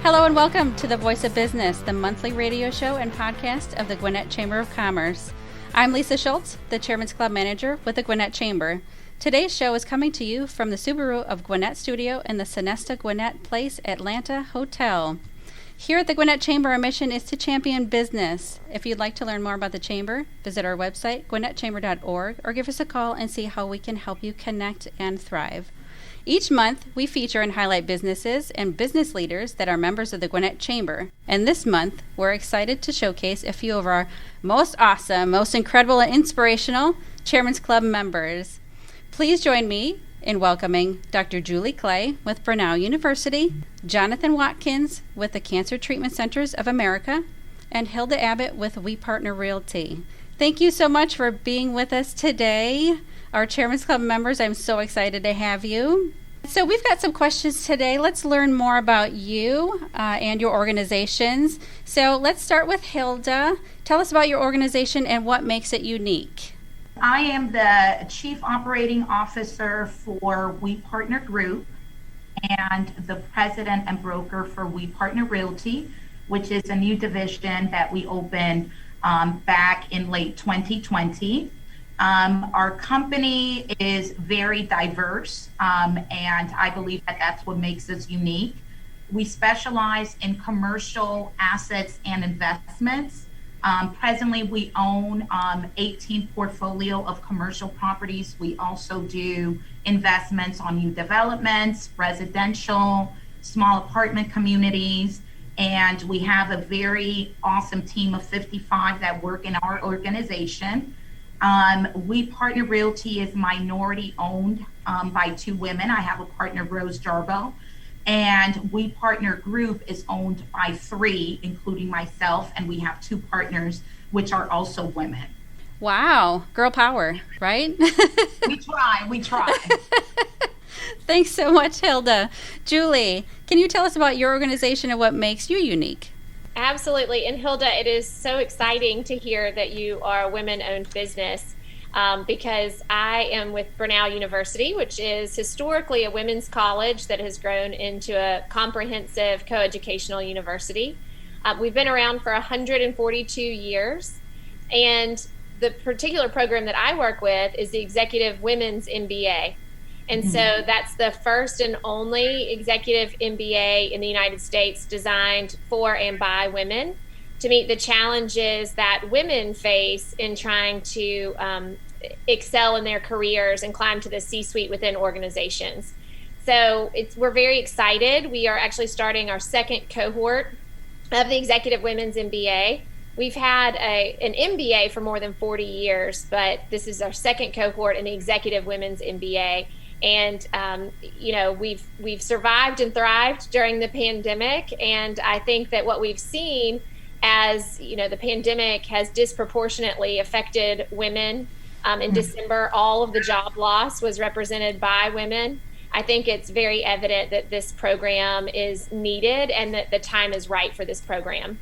Hello and welcome to The Voice of Business, the monthly radio show and podcast of the Gwinnett Chamber of Commerce. I'm Lisa Schultz, the Chairman's Club Manager with the Gwinnett Chamber. Today's show is coming to you from the Subaru of Gwinnett studio in the Sonesta Gwinnett Place Atlanta Hotel. Here at the Gwinnett Chamber, our mission is to champion business. If you'd like to learn more about the Chamber, visit our website, gwinnettchamber.org, or give us a call and see how we can help you connect and thrive. Each month, we feature and highlight businesses and business leaders that are members of the Gwinnett Chamber. And this month, we're excited to showcase a few of our most awesome, most incredible, and inspirational Chairman's Club members. Please join me in welcoming Dr. Juli Clay with Brenau University, Jonathan Watkins with the Cancer Treatment Centers of America, and Hilda Abbott with WePartner Realty. Thank you so much for being with us today. Our Chairman's Club members, I'm so excited to have you. So we've got some questions today. Let's learn more about you and your organizations. So let's start with Hilda. Tell us about your organization and what makes it unique. I am the Chief Operating Officer for WePartner Group and the President and Broker for WePartner Realty, which is a new division that we opened back in late 2020. Our company is very diverse, and I believe that that's what makes us unique. We specialize in commercial assets and investments. Presently, we own 18 portfolio of commercial properties. We also do investments on new developments, residential, small apartment communities, and we have a very awesome team of 55 that work in our organization. WePartner Realty is minority owned by two women. I have a partner, Rose Jarbo, and WePartner Group is owned by three, including myself, and we have two partners, which are also women. Wow, girl power, right? We try. Thanks so much, Hilda. Juli, can you tell us about your organization and what makes you unique? Absolutely. And Hilda, it is so exciting to hear that you are a women-owned business because I am with Brenau University, which is historically a women's college that has grown into a comprehensive coeducational university. We've been around for 142 years, and the particular program that I work with is the Executive Women's MBA. And so that's the first and only executive MBA in the United States designed for and by women to meet the challenges that women face in trying to excel in their careers and climb to the C-suite within organizations. So we're very excited. We are actually starting our second cohort of the Executive Women's MBA. We've had an MBA for more than 40 years, but this is our second cohort in the Executive Women's MBA. And, we've survived and thrived during the pandemic. And I think that what we've seen as, the pandemic has disproportionately affected women. In December, all of the job loss was represented by women. I think it's very evident that this program is needed and that the time is right for this program.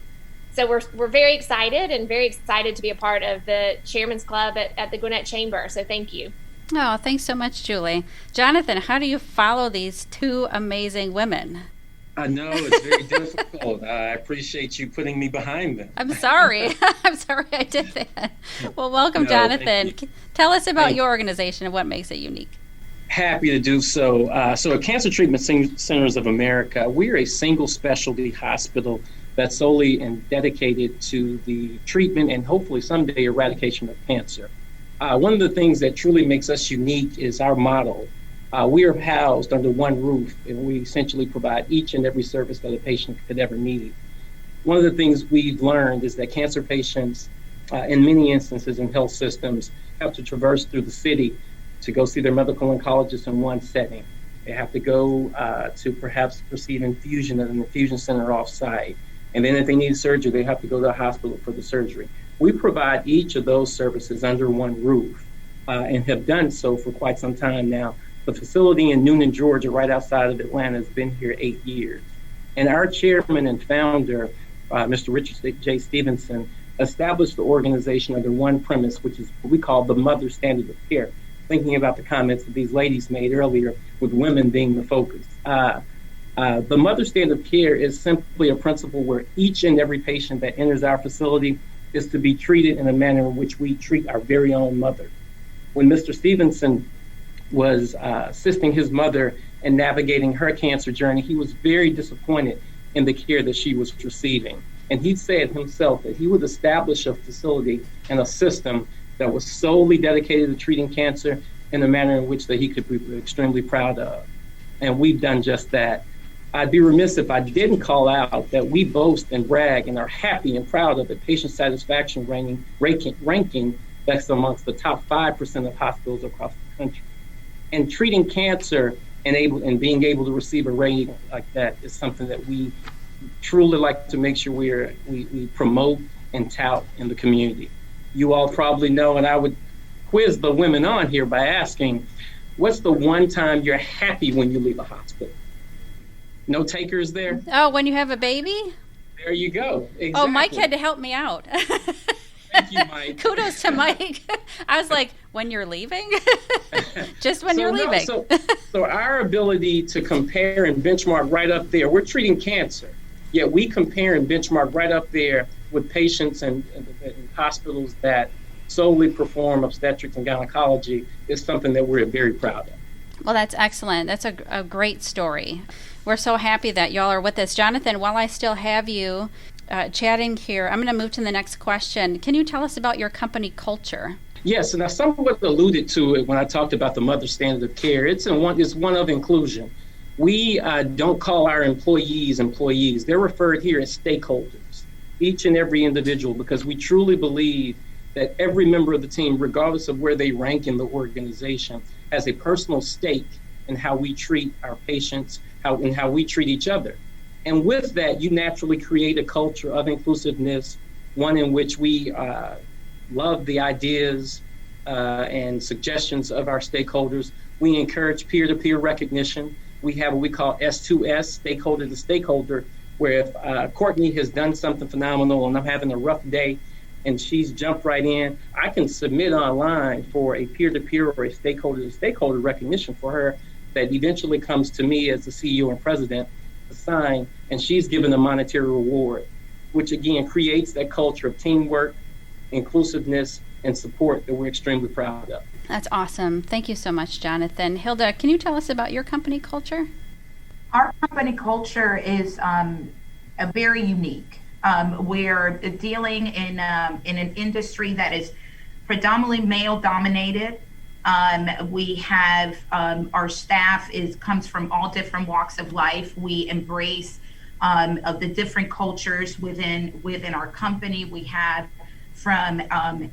So we're very excited to be a part of the Chairman's Club at the Gwinnett Chamber. So thank you. Oh, thanks so much, Juli. Jonathan, how do you follow these two amazing women? I know, it's very difficult. I appreciate you putting me behind them. I'm sorry. I'm sorry I did that. Well, welcome, Jonathan. Tell us about your organization and what makes it unique. Happy to do so. So at Cancer Treatment Centers of America, we're a single specialty hospital that's solely and dedicated to the treatment and hopefully someday eradication of cancer. One of the things that truly makes us unique is our model. We are housed under one roof, and we essentially provide each and every service that a patient could ever need. One of the things we've learned is that cancer patients, in many instances in health systems, have to traverse through the city to go see their medical oncologist in one setting. They have to go to perhaps receive infusion at an infusion center off-site. And then if they need surgery, they have to go to the hospital for the surgery. We provide each of those services under one roof and have done so for quite some time now. The facility in Noonan, Georgia, right outside of Atlanta, has been here 8 years. And our chairman and founder, Mr. Richard J. Stevenson, established the organization under one premise, which is what we call the mother standard of care, thinking about the comments that these ladies made earlier with women being the focus. The mother standard of care is simply a principle where each and every patient that enters our facility is to be treated in a manner in which we treat our very own mother. When Mr. Stevenson was assisting his mother in navigating her cancer journey, he was very disappointed in the care that she was receiving. And he said himself that he would establish a facility and a system that was solely dedicated to treating cancer in a manner in which that he could be extremely proud of. And we've done just that. I'd be remiss if I didn't call out that we boast and brag and are happy and proud of the patient satisfaction ranking that's amongst the top 5% of hospitals across the country. And treating cancer and being able to receive a rating like that is something that we truly like to make sure we promote and tout in the community. You all probably know, and I would quiz the women on here by asking, what's the one time you're happy when you leave a hospital? No takers there? Oh, when you have a baby? There you go. Exactly. Oh, Mike had to help me out. Thank you, Mike. Kudos to Mike. I was like, when you're leaving? Just when you're leaving. So our ability to compare and benchmark right up there, we're treating cancer, yet we compare and benchmark right up there with patients in hospitals that solely perform obstetrics and gynecology is something that we're very proud of. Well, that's excellent. That's a great story. We're so happy that y'all are with us. Jonathan, while I still have you chatting here, I'm going to move to the next question. Can you tell us about your company culture? Yes, and I somewhat alluded to it when I talked about the mother standard of care. It's one of inclusion. We don't call our employees. They're referred here as stakeholders, each and every individual, because we truly believe that every member of the team, regardless of where they rank in the organization, has a personal stake in how we treat our patients, how we treat each other. And with that, you naturally create a culture of inclusiveness, one in which we love the ideas and suggestions of our stakeholders. We encourage peer-to-peer recognition. We have what we call S2S, stakeholder to stakeholder, where if Courtney has done something phenomenal and I'm having a rough day and she's jumped right in, I can submit online for a peer-to-peer or a stakeholder-to-stakeholder recognition for her that eventually comes to me as the CEO and president to sign, and she's given a monetary reward, which again creates that culture of teamwork, inclusiveness, and support that we're extremely proud of. That's awesome. Thank you so much, Jonathan. Hilda, can you tell us about your company culture? Our company culture is very unique. We're dealing in an industry that is predominantly male-dominated. We have our staff comes from all different walks of life. We embrace of the different cultures within our company. We have from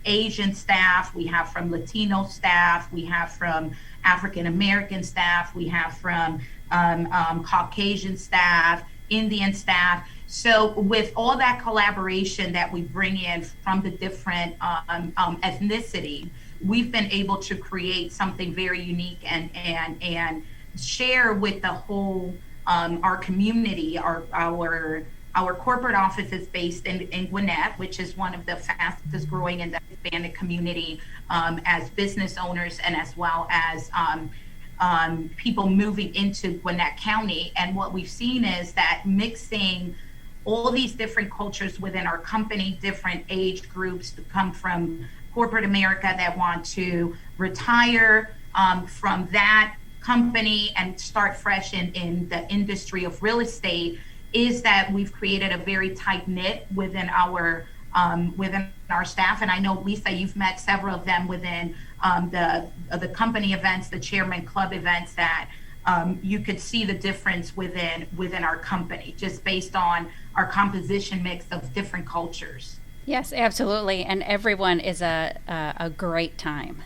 Asian staff, we have from Latino staff, we have from African American staff, we have from Caucasian staff, Indian staff. So with all that collaboration that we bring in from the different ethnicity, we've been able to create something very unique and share with the whole our community. Our corporate office is based in Gwinnett, which is one of the fastest growing in the Hispanic community as business owners and as well as people moving into Gwinnett County. And what we've seen is that mixing all these different cultures within our company, different age groups to come from corporate America that want to retire from that company and start fresh in the industry of real estate, is that we've created a very tight knit within our staff. And I know, Lisa, you've met several of them within the company events, the chairman club events, that you could see the difference within our company just based on our composition mix of different cultures. Yes, absolutely. And everyone is a great time.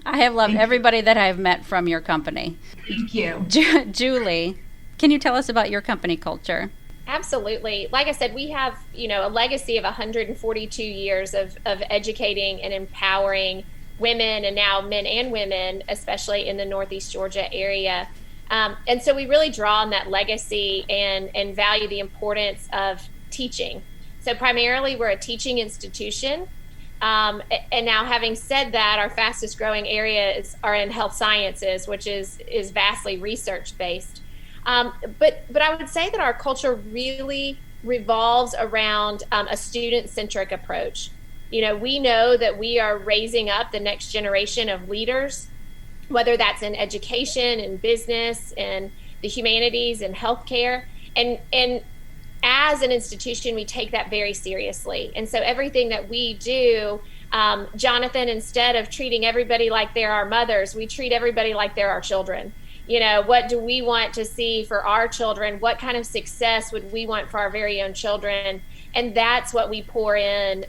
I have loved everybody that I've met from your company. Thank you. Julie, can you tell us about your company culture? Absolutely. Like I said, we have, a legacy of 142 years of educating and empowering women, and now men and women, especially in the Northeast Georgia area. And so we really draw on that legacy and value the importance of teaching. So primarily we're a teaching institution. And now, having said that, our fastest growing areas are in health sciences, which is vastly research based. But I would say that our culture really revolves around a student-centric approach. We know that we are raising up the next generation of leaders, whether that's in education and business and the humanities and healthcare. And as an institution, we take that very seriously. And so everything that we do, Jonathan, instead of treating everybody like they're our mothers, we treat everybody like they're our children. What do we want to see for our children? What kind of success would we want for our very own children? And that's what we pour in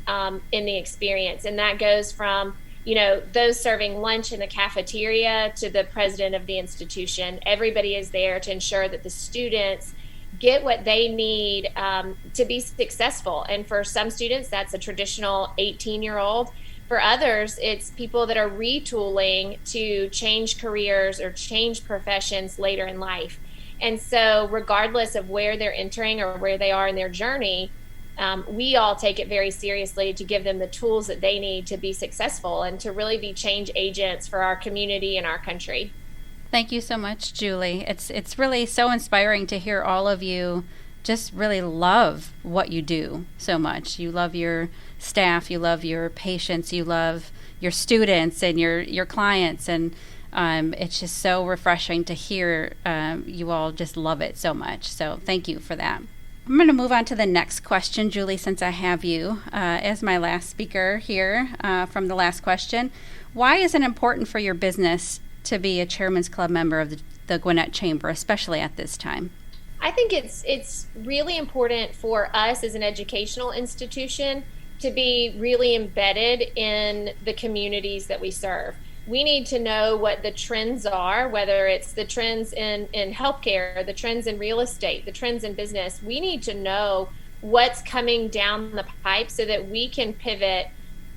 the experience. And that goes from, those serving lunch in the cafeteria to the president of the institution. Everybody is there to ensure that the students get what they need to be successful. And for some students, that's a traditional 18-year-old. For others, it's people that are retooling to change careers or change professions later in life. And so regardless of where they're entering or where they are in their journey, we all take it very seriously to give them the tools that they need to be successful and to really be change agents for our community and our country. Thank you so much, Juli. It's really so inspiring to hear all of you just really love what you do so much. You love your staff, you love your patients, you love your students and your clients, and it's just so refreshing to hear you all just love it so much. So thank you for that. I'm going to move on to the next question, Juli, since I have you as my last speaker here from the last question. Why is it important for your business to be a Chairman's Club member of the Gwinnett Chamber, especially at this time? I think it's really important for us as an educational institution to be really embedded in the communities that we serve. We need to know what the trends are, whether it's the trends in healthcare, the trends in real estate, the trends in business. We need to know what's coming down the pipe so that we can pivot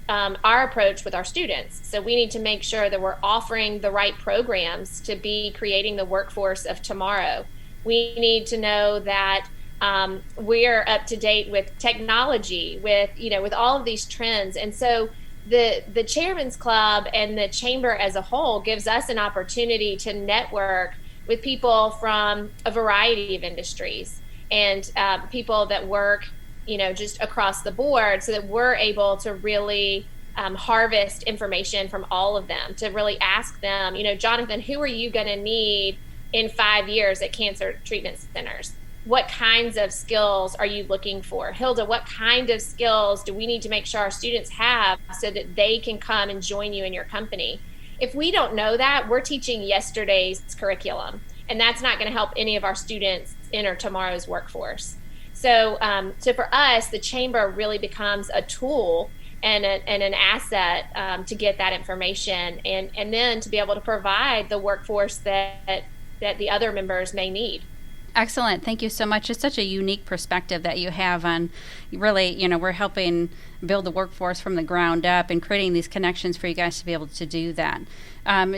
our approach with our students. So we need to make sure that we're offering the right programs to be creating the workforce of tomorrow. We need to know that we're up to date with technology, with all of these trends. And so the Chairman's Club and the Chamber as a whole gives us an opportunity to network with people from a variety of industries and people that work, just across the board, so that we're able to really harvest information from all of them, to really ask them, Jonathan, who are you going to need in 5 years at cancer treatment centers? What kinds of skills are you looking for? Hilda, what kind of skills do we need to make sure our students have so that they can come and join you in your company? If we don't know that, we're teaching yesterday's curriculum, and that's not going to help any of our students enter tomorrow's workforce. So for us, the Chamber really becomes a tool and an asset to get that information and then to be able to provide the workforce that the other members may need. Excellent. Thank you so much. It's such a unique perspective that you have on really, we're helping build the workforce from the ground up and creating these connections for you guys to be able to do that.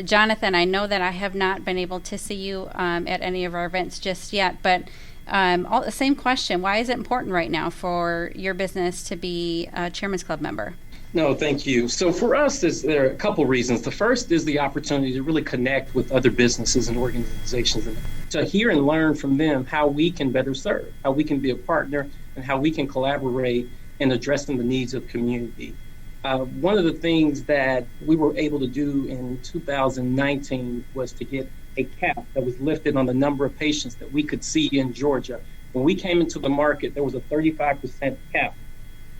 Jonathan, I know that I have not been able to see you at any of our events just yet, but the same question. Why is it important right now for your business to be a Chairman's Club member? No, thank you. So for us, there are a couple reasons. The first is the opportunity to really connect with other businesses and organizations and to hear and learn from them how we can better serve, how we can be a partner, and how we can collaborate in addressing the needs of the community. One of the things that we were able to do in 2019 was to get a cap that was lifted on the number of patients that we could see in Georgia. When we came into the market, there was a 35% cap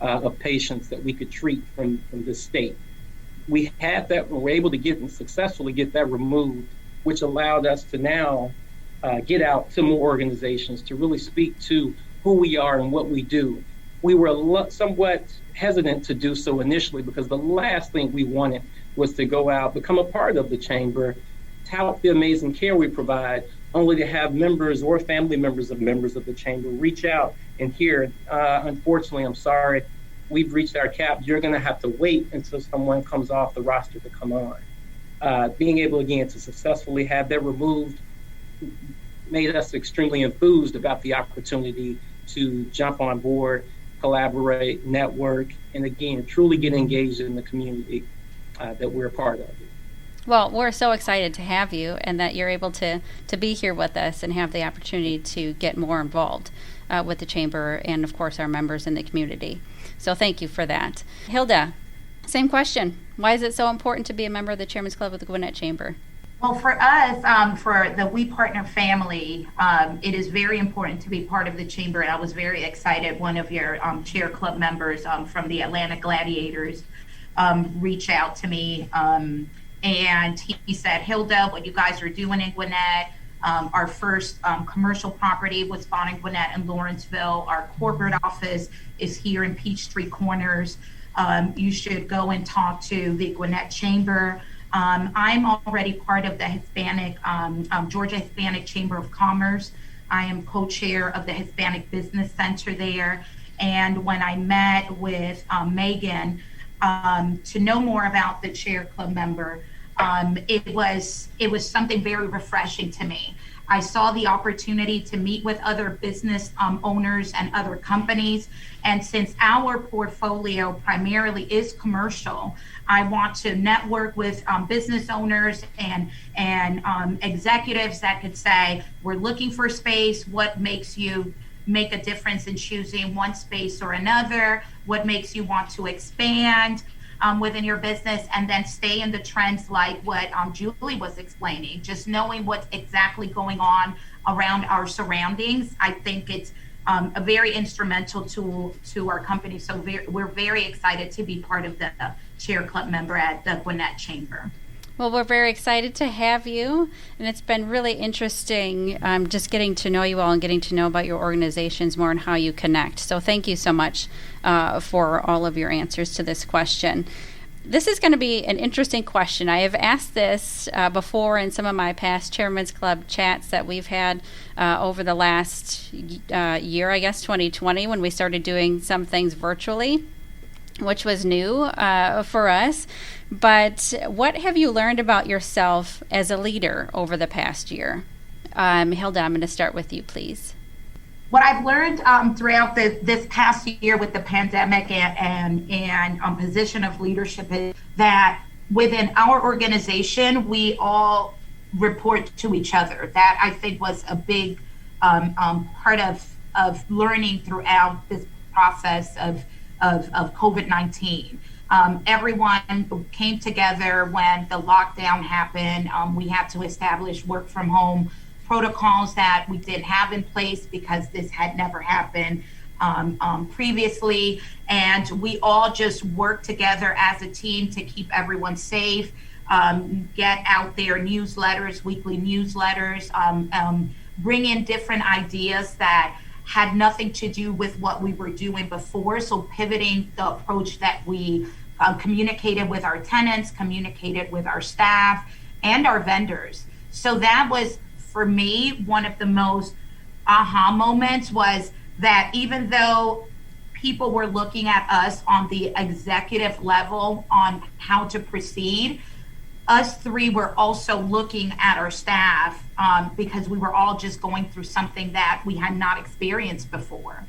of patients that we could treat from this state. We had that, and we were able to successfully get that removed, which allowed us to now get out to more organizations to really speak to who we are and what we do. We were somewhat hesitant to do so initially because the last thing we wanted was to go out, become a part of the Chamber, tout the amazing care we provide, only to have members or family members of the Chamber reach out and hear, unfortunately, I'm sorry, we've reached our cap. You're going to have to wait until someone comes off the roster to come on. Being able, again, to successfully have that removed made us extremely enthused about the opportunity to jump on board, collaborate, network, and again, truly get engaged in the community that we're a part of. Well, we're so excited to have you and that you're able to be here with us and have the opportunity to get more involved with the Chamber and, of course, our members in the community. So thank you for that. Hilda, same question. Why is it so important to be a member of the Chairman's Club with the Gwinnett Chamber? Well, for us, for the WePartner family, it is very important to be part of the Chamber. And I was very excited. One of your chair club members from the Atlanta Gladiators reached out to me. And he said, Hilda, what you guys are doing in Gwinnett, our first commercial property was bought in Gwinnett and Lawrenceville. Our corporate office is here in Peachtree Corners. You should go and talk to the Gwinnett Chamber. I'm already part of the Hispanic, Georgia Hispanic Chamber of Commerce. I am co-chair of the Hispanic Business Center there. And when I met with Megan to know more about the chair club member, it was something very refreshing to me. I saw the opportunity to meet with other business owners and other companies. And since our portfolio primarily is commercial, I want to network with business owners and executives that could say, we're looking for space. What makes you make a difference in choosing one space or another? What makes you want to expand within your business, and then stay in the trends like what Juli was explaining, just knowing what's exactly going on around our surroundings. I think it's a very instrumental tool to our company. So we're very excited to be part of the chair club member at the Gwinnett Chamber. Well, we're very excited to have you, and it's been really interesting just getting to know you all and getting to know about your organizations more and how you connect. So thank you so much for all of your answers to this question. This is going to be an interesting question. I have asked this before in some of my past Chairman's Club chats that we've had over the last year, I guess 2020, when we started doing some things virtually, which was new for us. But what have you learned about yourself as a leader over the past year? Hilda, I'm going to start with you, please. What I've learned throughout this past year with the pandemic and position of leadership is that within our organization, we all report to each other. That I think was a big part of learning throughout this process of COVID-19. Everyone came together when the lockdown happened. We had to establish work from home protocols that we didn't have in place because this had never happened previously. And we all just worked together as a team to keep everyone safe, get out there newsletters, weekly newsletters, bring in different ideas that had nothing to do with what we were doing before. So pivoting the approach that we communicated with our tenants, communicated with our staff and our vendors. So that was, for me, one of the most aha moments was that even though people were looking at us on the executive level on how to proceed, us three were also looking at our staff because we were all just going through something that we had not experienced before.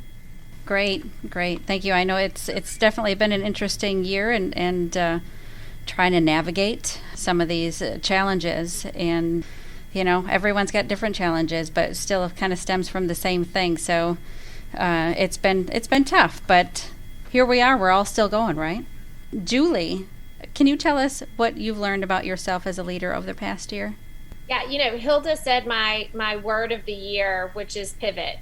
Great. Thank you. I know it's definitely been an interesting year and trying to navigate some of these challenges. And, you know, everyone's got different challenges, but still kind of stems from the same thing. So it's been tough, but here we are. We're all still going, right? Juli, can you tell us what you've learned about yourself as a leader over the past year? Yeah, you know, Hilda said my word of the year, which is pivot.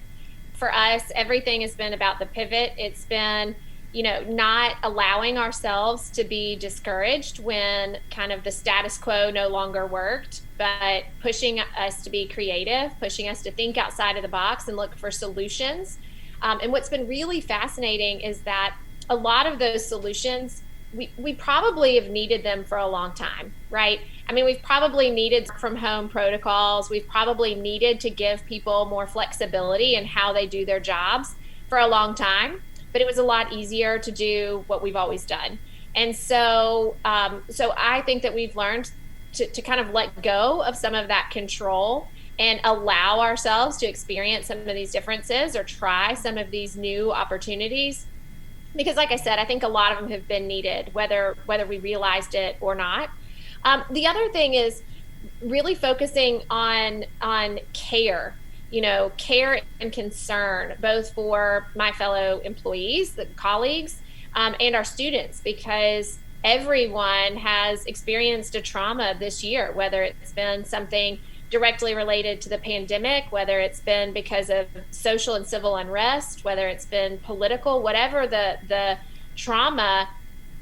For us, everything has been about the pivot. It's been, you know, not allowing ourselves to be discouraged when kind of the status quo no longer worked, but pushing us to be creative, pushing us to think outside of the box and look for solutions. And what's been really fascinating is that a lot of those solutions, we probably have needed them for a long time, right? I mean, we've probably needed from home protocols. We've probably needed to give people more flexibility in how they do their jobs for a long time, but it was a lot easier to do what we've always done. And so I think that we've learned to kind of let go of some of that control and allow ourselves to experience some of these differences or try some of these new opportunities. Because like I said, I think a lot of them have been needed, whether we realized it or not. The other thing is really focusing on care, care and concern, both for my fellow employees, the colleagues, and our students, because everyone has experienced a trauma this year, whether it's been something directly related to the pandemic, whether it's been because of social and civil unrest, whether it's been political, whatever the trauma,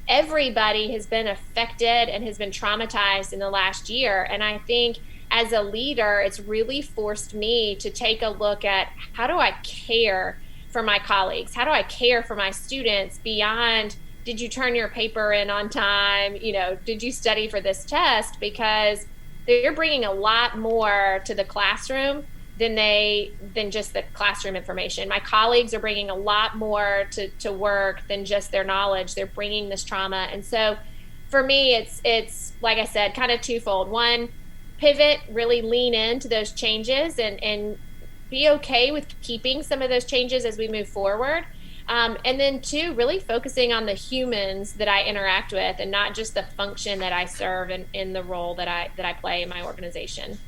everybody has been affected and has been traumatized in the last year. And I think as a leader, it's really forced me to take a look at, how do I care for my colleagues? How do I care for my students beyond, did you turn your paper in on time? Did you study for this test? Because they're bringing a lot more to the classroom than just the classroom information. My colleagues are bringing a lot more to work than just their knowledge. They're bringing this trauma. And so for me, it's like I said, kind of twofold. One, pivot, really lean into those changes and be okay with keeping some of those changes as we move forward. And then two, really focusing on the humans that I interact with and not just the function that I serve in the role that I play in my organization.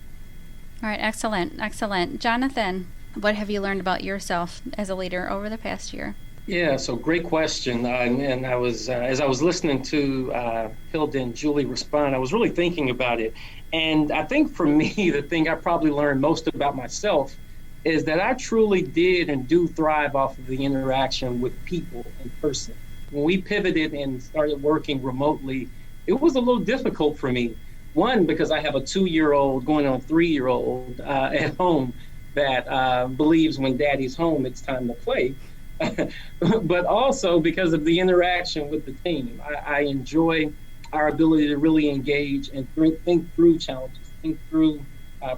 All right, excellent. Jonathan, what have you learned about yourself as a leader over the past year? Yeah, so great question. And I was, as I was listening to Hilda and Juli respond, I was really thinking about it. And I think for me, the thing I probably learned most about myself is that I truly did and do thrive off of the interaction with people in person. When we pivoted and started working remotely, it was a little difficult for me. One, because I have a 2-year-old going on 3-year-old at home that believes when daddy's home, it's time to play. But also because of the interaction with the team. I enjoy our ability to really engage and think through challenges, think through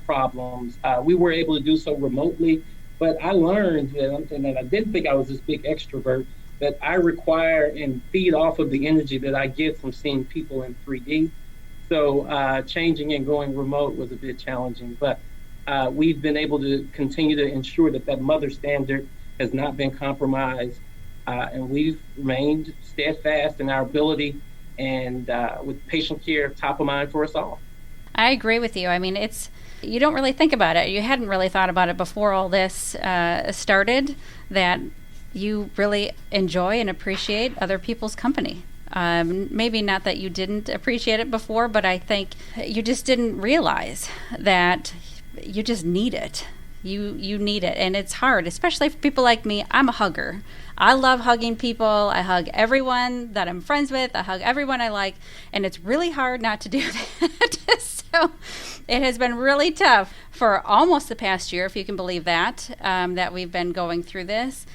problems. We were able to do so remotely, but I learned that I didn't think I was this big extrovert, that I require and feed off of the energy that I get from seeing people in 3D. So changing and going remote was a bit challenging, but we've been able to continue to ensure that mother standard has not been compromised, and we've remained steadfast in our ability and with patient care top of mind for us all. I agree with you. I mean, you don't really think about it. You hadn't really thought about it before all this started, that you really enjoy and appreciate other people's company. Maybe not that you didn't appreciate it before, but I think you just didn't realize that you just need it. You need it, and it's hard, especially for people like me. I'm a hugger. I love hugging people. I hug everyone that I'm friends with. I hug everyone I like, and it's really hard not to do that. So it has been really tough for almost the past year, if you can believe that, that we've been going through this.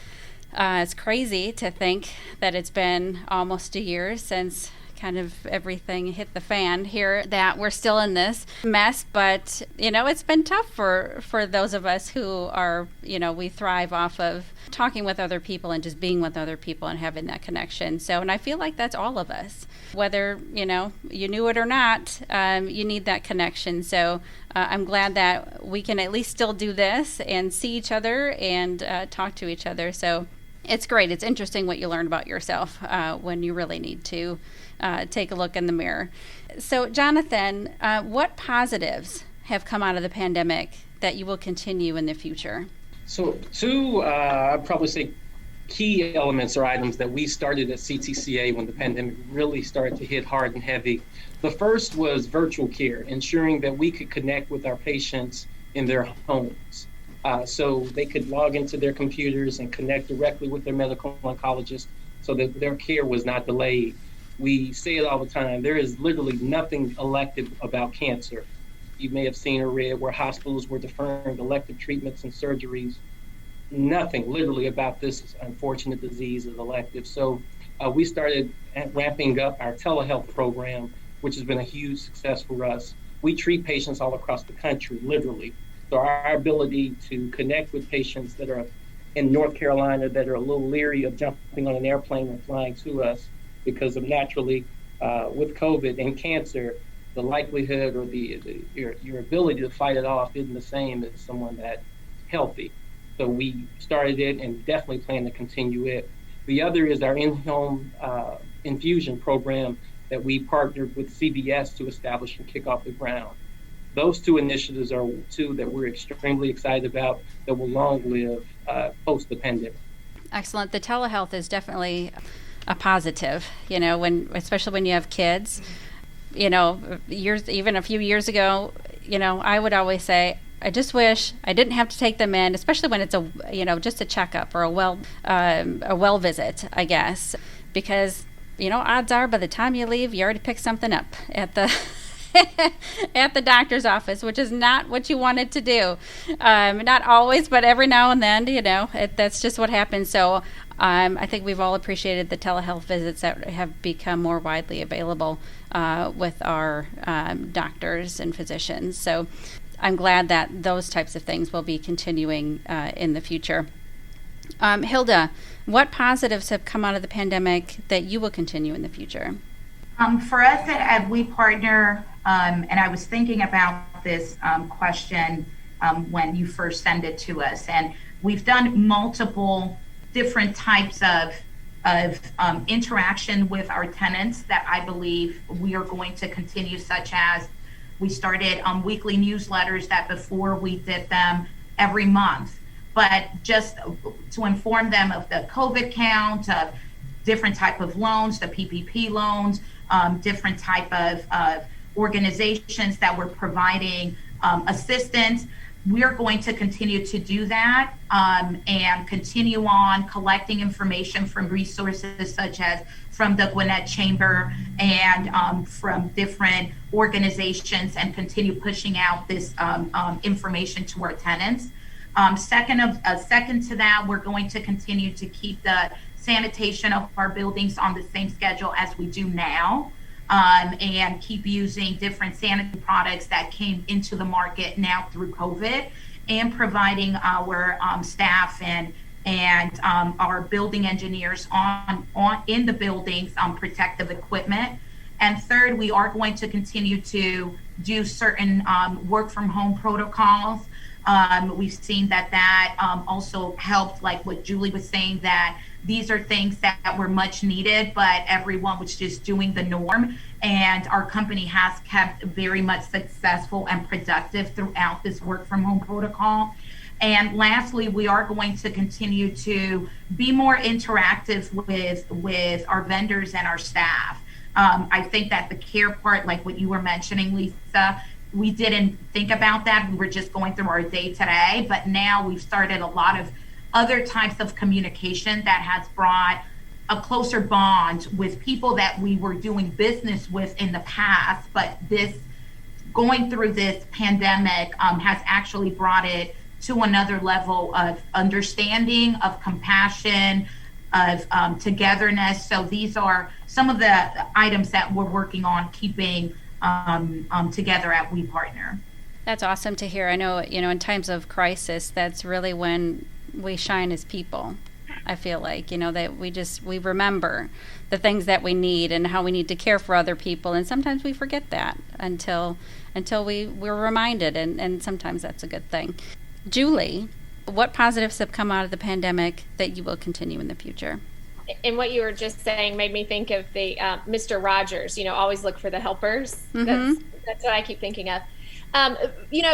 It's crazy to think that it's been almost a year since kind of everything hit the fan here, that we're still in this mess. But, it's been tough for those of us who are, we thrive off of talking with other people and just being with other people and having that connection. So, and I feel like that's all of us, whether, you knew it or not, you need that connection. So I'm glad that we can at least still do this and see each other and talk to each other. So it's great. It's interesting what you learn about yourself when you really need to take a look in the mirror. So, Jonathan, what positives have come out of the pandemic that you will continue in the future? So, two, I'd probably say key elements or items that we started at CTCA when the pandemic really started to hit hard and heavy. The first was virtual care, ensuring that we could connect with our patients in their homes. So they could log into their computers and connect directly with their medical oncologist so that their care was not delayed. We say it all the time, there is literally nothing elective about cancer. You may have seen or read where hospitals were deferring elective treatments and surgeries. Nothing literally about this unfortunate disease is elective. So we started ramping up our telehealth program, which has been a huge success for us. We treat patients all across the country, literally. So our ability to connect with patients that are in North Carolina that are a little leery of jumping on an airplane and flying to us because of naturally with COVID and cancer, the likelihood or your ability to fight it off isn't the same as someone that's healthy. So we started it and definitely plan to continue it. The other is our in-home infusion program, that we partnered with CBS to establish and kick off the ground. Those two initiatives are two that we're extremely excited about that will long live post the pandemic. Excellent. The telehealth is definitely a positive, especially when you have kids. Even a few years ago, I would always say, I just wish I didn't have to take them in, especially when it's just a checkup or a well visit, I guess, because, odds are by the time you leave, you already picked something up at the at the doctor's office, which is not what you wanted to do. Not always, but every now and then, that's just what happens. So I think we've all appreciated the telehealth visits that have become more widely available with our doctors and physicians. So I'm glad that those types of things will be continuing in the future. Hilda, what positives have come out of the pandemic that you will continue in the future? For us at WePartner, and I was thinking about this question when you first sent it to us, and we've done multiple different types of interaction with our tenants that I believe we are going to continue, such as we started weekly newsletters that before we did them every month, but just to inform them of the COVID count, of different type of loans, the PPP loans, different type of organizations that were providing assistance. We're going to continue to do that and continue on collecting information from resources such as from the Gwinnett Chamber and from different organizations, and continue pushing out this information to our tenants. Second to that, we're going to continue to keep the sanitation of our buildings on the same schedule as we do now, and keep using different sanitary products that came into the market now through COVID, and providing our staff and our building engineers on in the buildings protective equipment. And third, we are going to continue to do certain work from home protocols. We've seen that also helped, like what Juli was saying, that these are things that were much needed, but everyone was just doing the norm. And our company has kept very much successful and productive throughout this work from home protocol. And lastly, we are going to continue to be more interactive with our vendors and our staff. I think that the care part, like what you were mentioning, Lisa, we didn't think about that. We were just going through our day today, but now we've started a lot of other types of communication that has brought a closer bond with people that we were doing business with in the past. But this, going through this pandemic, has actually brought it to another level of understanding, of compassion, of togetherness. So these are some of the items that we're working on keeping together at WePartner. That's awesome to hear. I know, in times of crisis, that's really when we shine as people. I feel like, that we remember the things that we need and how we need to care for other people. And sometimes we forget that until we're reminded. And sometimes that's a good thing. Juli, what positives have come out of the pandemic that you will continue in the future? And what you were just saying made me think of the Mr. Rogers, always look for the helpers. Mm-hmm. That's what I keep thinking of.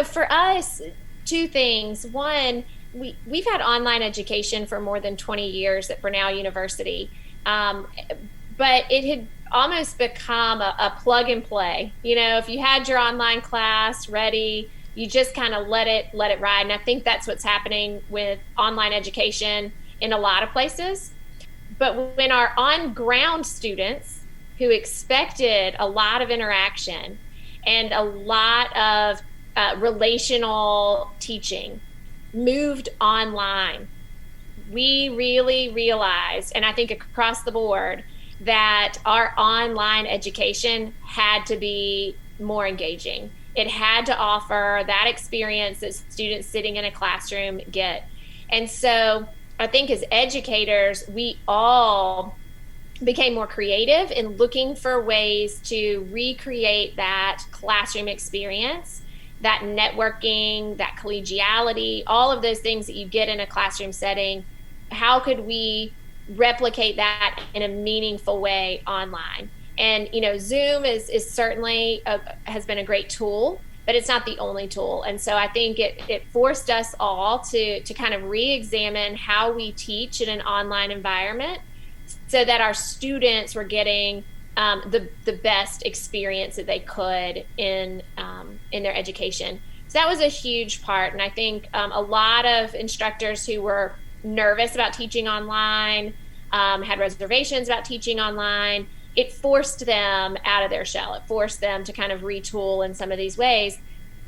For us, two things. One, we've had online education for more than 20 years at Brenau University, but it had almost become a plug and play. If you had your online class ready, you just kind of let it ride. And I think that's what's happening with online education in a lot of places. But when our on-ground students who expected a lot of interaction and a lot of relational teaching moved online, we really realized, and I think across the board, that our online education had to be more engaging. It had to offer that experience that students sitting in a classroom get. And so I think as educators, we all became more creative in looking for ways to recreate that classroom experience, that networking, that collegiality, all of those things that you get in a classroom setting. How could we replicate that in a meaningful way online? And, Zoom is certainly has been a great tool, but it's not the only tool. And so I think it forced us all to kind of re-examine how we teach in an online environment so that our students were getting the best experience that they could in their education. So that was a huge part. And I think a lot of instructors who were nervous about teaching online, had reservations about teaching online, it forced them out of their shell. It forced them to kind of retool in some of these ways.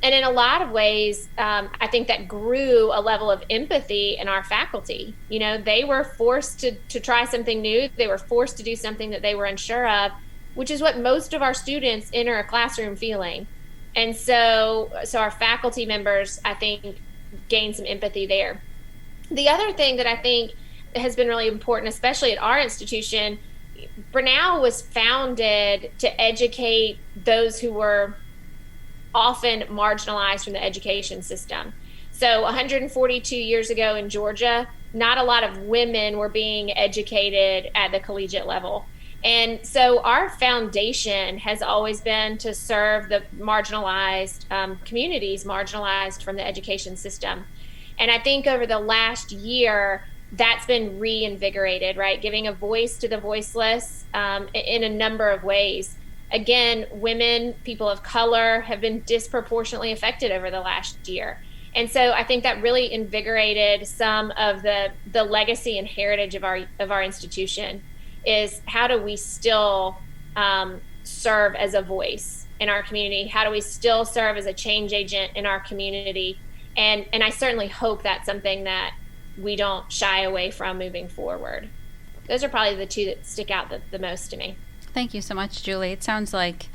And in a lot of ways, I think that grew a level of empathy in our faculty. They were forced to try something new. They were forced to do something that they were unsure of, which is what most of our students enter a classroom feeling. And so our faculty members, I think, gained some empathy there. The other thing that I think has been really important, especially at our institution, Brenau was founded to educate those who were often marginalized from the education system. So 142 years ago in Georgia, not a lot of women were being educated at the collegiate level. And so our foundation has always been to serve the marginalized communities, marginalized from the education system. And I think over the last year, that's been reinvigorated, right? Giving a voice to the voiceless in a number of ways. Again, women, people of color have been disproportionately affected over the last year. And so I think that really invigorated some of the legacy and heritage of our institution is how do we still serve as a voice in our community? How do we still serve as a change agent in our community? And I certainly hope that's something that we don't shy away from moving forward. Those are probably the two that stick out the most to me. Thank you so much, Julie. It sounds like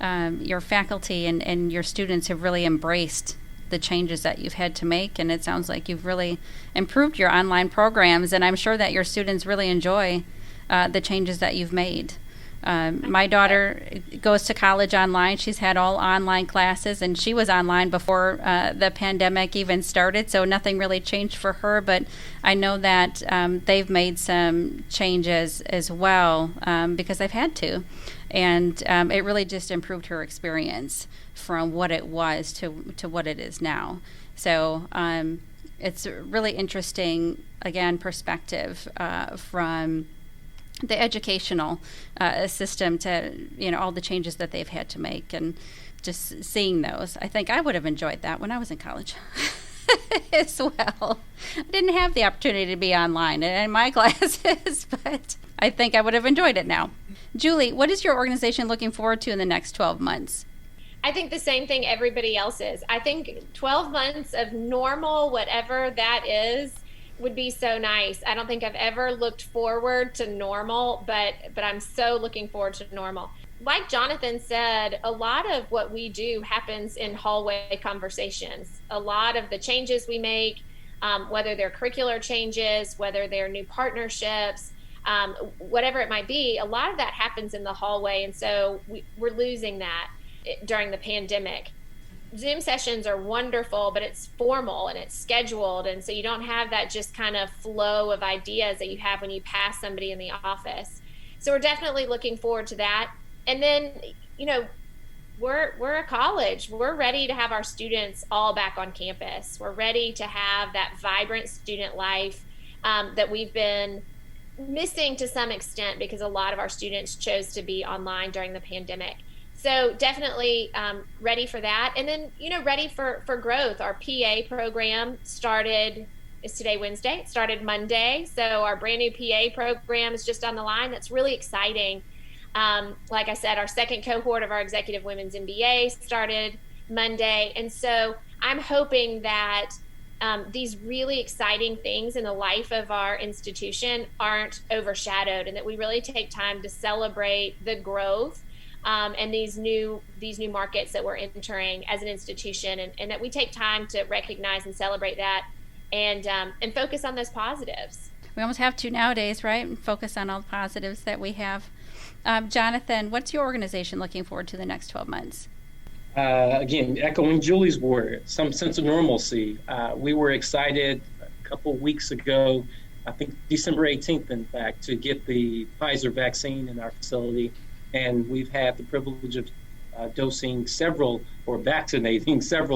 your faculty and your students have really embraced the changes that you've had to make, and it sounds like you've really improved your online programs, and I'm sure that your students really enjoy the changes that you've made. My daughter goes to college online. She's had all online classes, and she was online before the pandemic even started, so nothing really changed for her. But I know that they've made some changes as well because they've had to. And it really just improved her experience from what it was to what it is now. So it's a really interesting, again, perspective from the educational system to, all the changes that they've had to make, and just seeing those. I think I would have enjoyed that when I was in college as well. I didn't have the opportunity to be online in my classes, but I think I would have enjoyed it now. Julie, what is your organization looking forward to in the next 12 months? I think the same thing everybody else is. I think 12 months of normal, whatever that is, would be so nice. I don't think I've ever looked forward to normal, but I'm so looking forward to normal. Like Jonathan said, a lot of what we do happens in hallway conversations. A lot of the changes we make, whether they're curricular changes, whether they're new partnerships, whatever it might be, a lot of that happens in the hallway. And so we're losing that during the pandemic. Zoom sessions are wonderful, but it's formal and it's scheduled. And so you don't have that just kind of flow of ideas that you have when you pass somebody in the office. So we're definitely looking forward to that. And then, we're a college. We're ready to have our students all back on campus. We're ready to have that vibrant student life that we've been missing to some extent because a lot of our students chose to be online during the pandemic. So definitely ready for that. And then, ready for growth. Our PA program is today Wednesday? It started Monday. So our brand new PA program is just on the line. That's really exciting. Like I said, our second cohort of our Executive Women's MBA started Monday. And so I'm hoping that these really exciting things in the life of our institution aren't overshadowed, and that we really take time to celebrate the growth and these new markets that we're entering as an institution, and that we take time to recognize and celebrate that, and focus on those positives. We almost have to nowadays, right? Focus on all the positives that we have. Jonathan, what's your organization looking forward to the next 12 months? Again, echoing Julie's word, some sense of normalcy. We were excited a couple weeks ago, I think December 18th, in fact, to get the Pfizer vaccine in our facility. and we've had the privilege of vaccinating several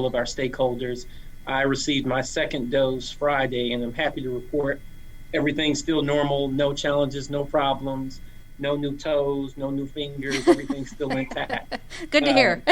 of our stakeholders. I received my second dose Friday, and I'm happy to report everything's still normal, no challenges, no problems, no new toes, no new fingers, everything's still intact. Good to hear.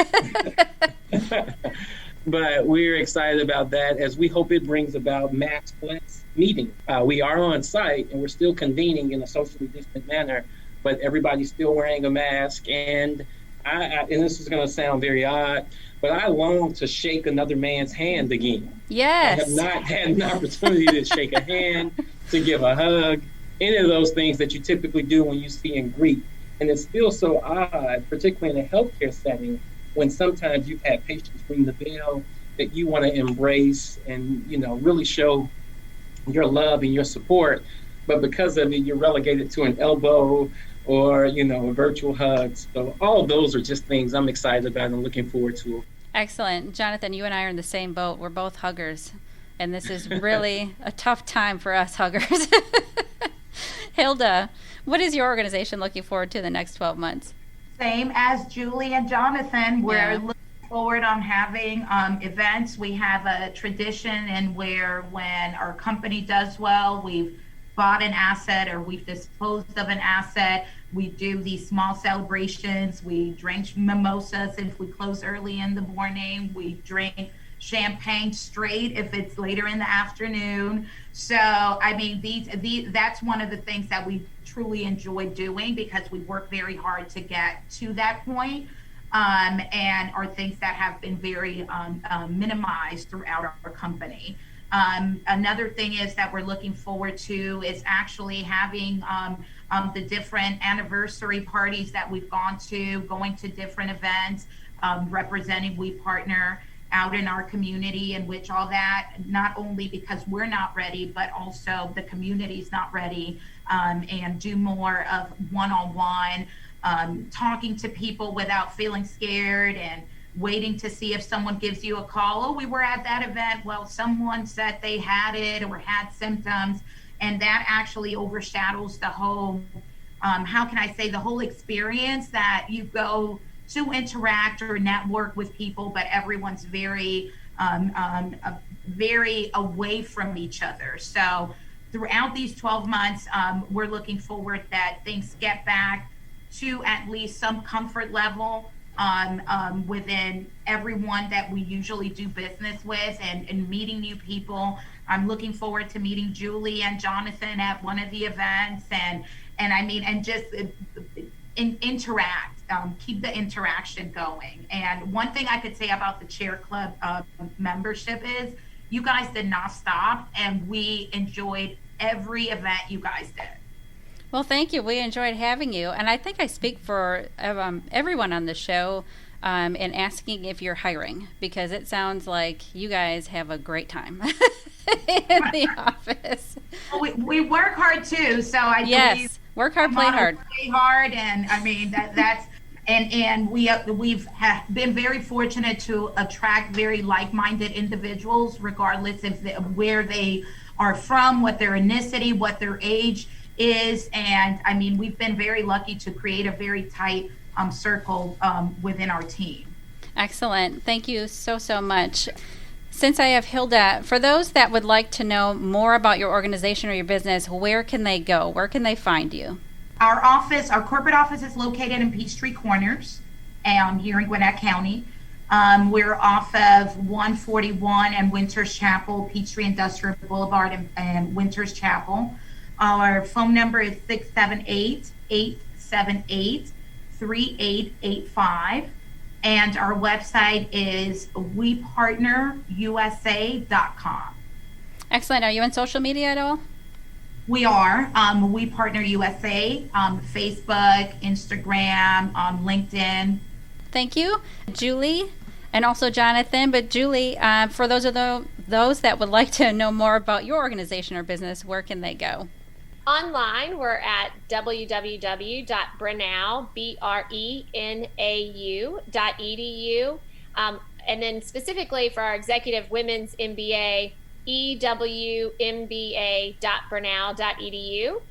But we're excited about that, as we hope it brings about max flex meeting. We are on site and we're still convening in a socially distant manner, but everybody's still wearing a mask. And and this is going to sound very odd, but I long to shake another man's hand again. Yes. I have not had an opportunity to shake a hand, to give a hug, any of those things that you typically do when you see and greet. And it's still so odd, particularly in a healthcare setting, when sometimes you've had patients ring the bell that you want to embrace and, really show your love and your support. But because of it, you're relegated to an elbow or, a virtual hug. So all of those are just things I'm excited about and looking forward to. Excellent. Jonathan, you and I are in the same boat. We're both huggers. And this is really a tough time for us huggers. Hilda, what is your organization looking forward to the next 12 months? Same as Juli and Jonathan. We're looking forward on having events. We have a tradition in where when our company does well, we've bought an asset or we've disposed of an asset, we do these small celebrations. We drink mimosas if we close early in the morning. We drink champagne straight if it's later in the afternoon. So, that's one of the things that we truly enjoy doing, because we work very hard to get to that point, and are things that have been very minimized throughout our company. Another thing is that we're looking forward to is actually having the different anniversary parties that we've gone to, going to different events, representing WePartner out in our community, in which all that, not only because we're not ready, but also the community's not ready, and do more of one-on-one, talking to people without feeling scared and waiting to see if someone gives you a call. Oh, we were at that event. Well, someone said they had it or had symptoms, and that actually overshadows the whole, the whole experience, that you go to interact or network with people, but everyone's very, very away from each other. So throughout these 12 months, we're looking forward that things get back to at least some comfort level within everyone that we usually do business with, and meeting new people. I'm looking forward to meeting Juli and Jonathan at one of the events, and just interact, keep the interaction going. And one thing I could say about the Chair Club membership is you guys did not stop, and we enjoyed every event you guys did. Well, thank you. We enjoyed having you. And I think I speak for everyone on the show in asking if you're hiring, because it sounds like you guys have a great time in the office. Well, we work hard too. So yes, work hard, play hard. Play hard. And that's, and we've been very fortunate to attract very like-minded individuals, regardless of where they are from, what their ethnicity, what their age is. And we've been very lucky to create a very tight circle within our team. Excellent. Thank you so much. Since I have Hilda, for those that would like to know more about your organization or your business, where can they go? Where can they find you? Our corporate office is located in Peachtree Corners here in Gwinnett County. We're off of 141 and Winters Chapel, Peachtree Industrial Boulevard and Winters Chapel. Our phone number is 678-878-3885. And our website is WePartnerUSA.com. Excellent. Are you on social media at all? We are. WePartner USA, Facebook, Instagram, LinkedIn. Thank you, Juli, and also Jonathan. But Juli, for those that would like to know more about your organization or business, where can they go? Online, we're at www.brenau.edu. And then specifically for our executive women's MBA, ewmba.brenau.edu.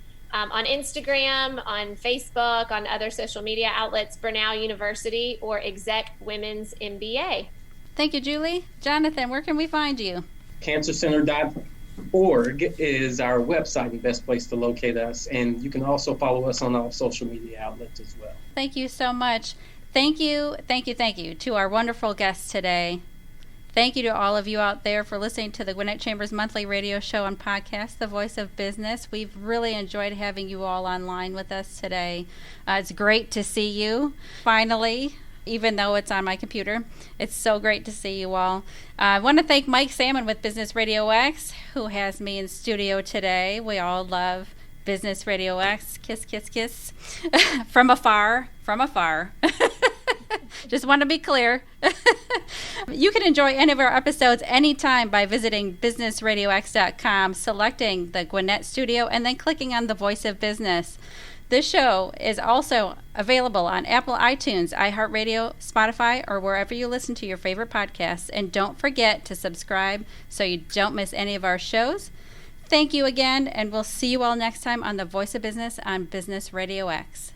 on Instagram, on Facebook, on other social media outlets, Brenau University or Exec Women's MBA. Thank you, Julie. Jonathan, where can we find you? cancercenter.org is our website and best place to locate us. And you can also follow us on all social media outlets as well. Thank you so much. Thank you to our wonderful guests today. Thank you to all of you out there for listening to the Gwinnett Chamber's monthly radio show and podcast, The Voice of Business. We've really enjoyed having you all online with us today. It's great to see you, finally, even though it's on my computer. It's so great to see you all. I want to thank Mike Salmon with Business RadioX, who has me in studio today. We all love Business RadioX. Kiss, kiss, kiss. From afar. Just want to be clear. You can enjoy any of our episodes anytime by visiting businessradiox.com, selecting the Gwinnett Studio, and then clicking on the Voice of Business. This show is also available on Apple iTunes, iHeartRadio, Spotify, or wherever you listen to your favorite podcasts. And don't forget to subscribe so you don't miss any of our shows. Thank you again, and we'll see you all next time on The Voice of Business on Business Radio X.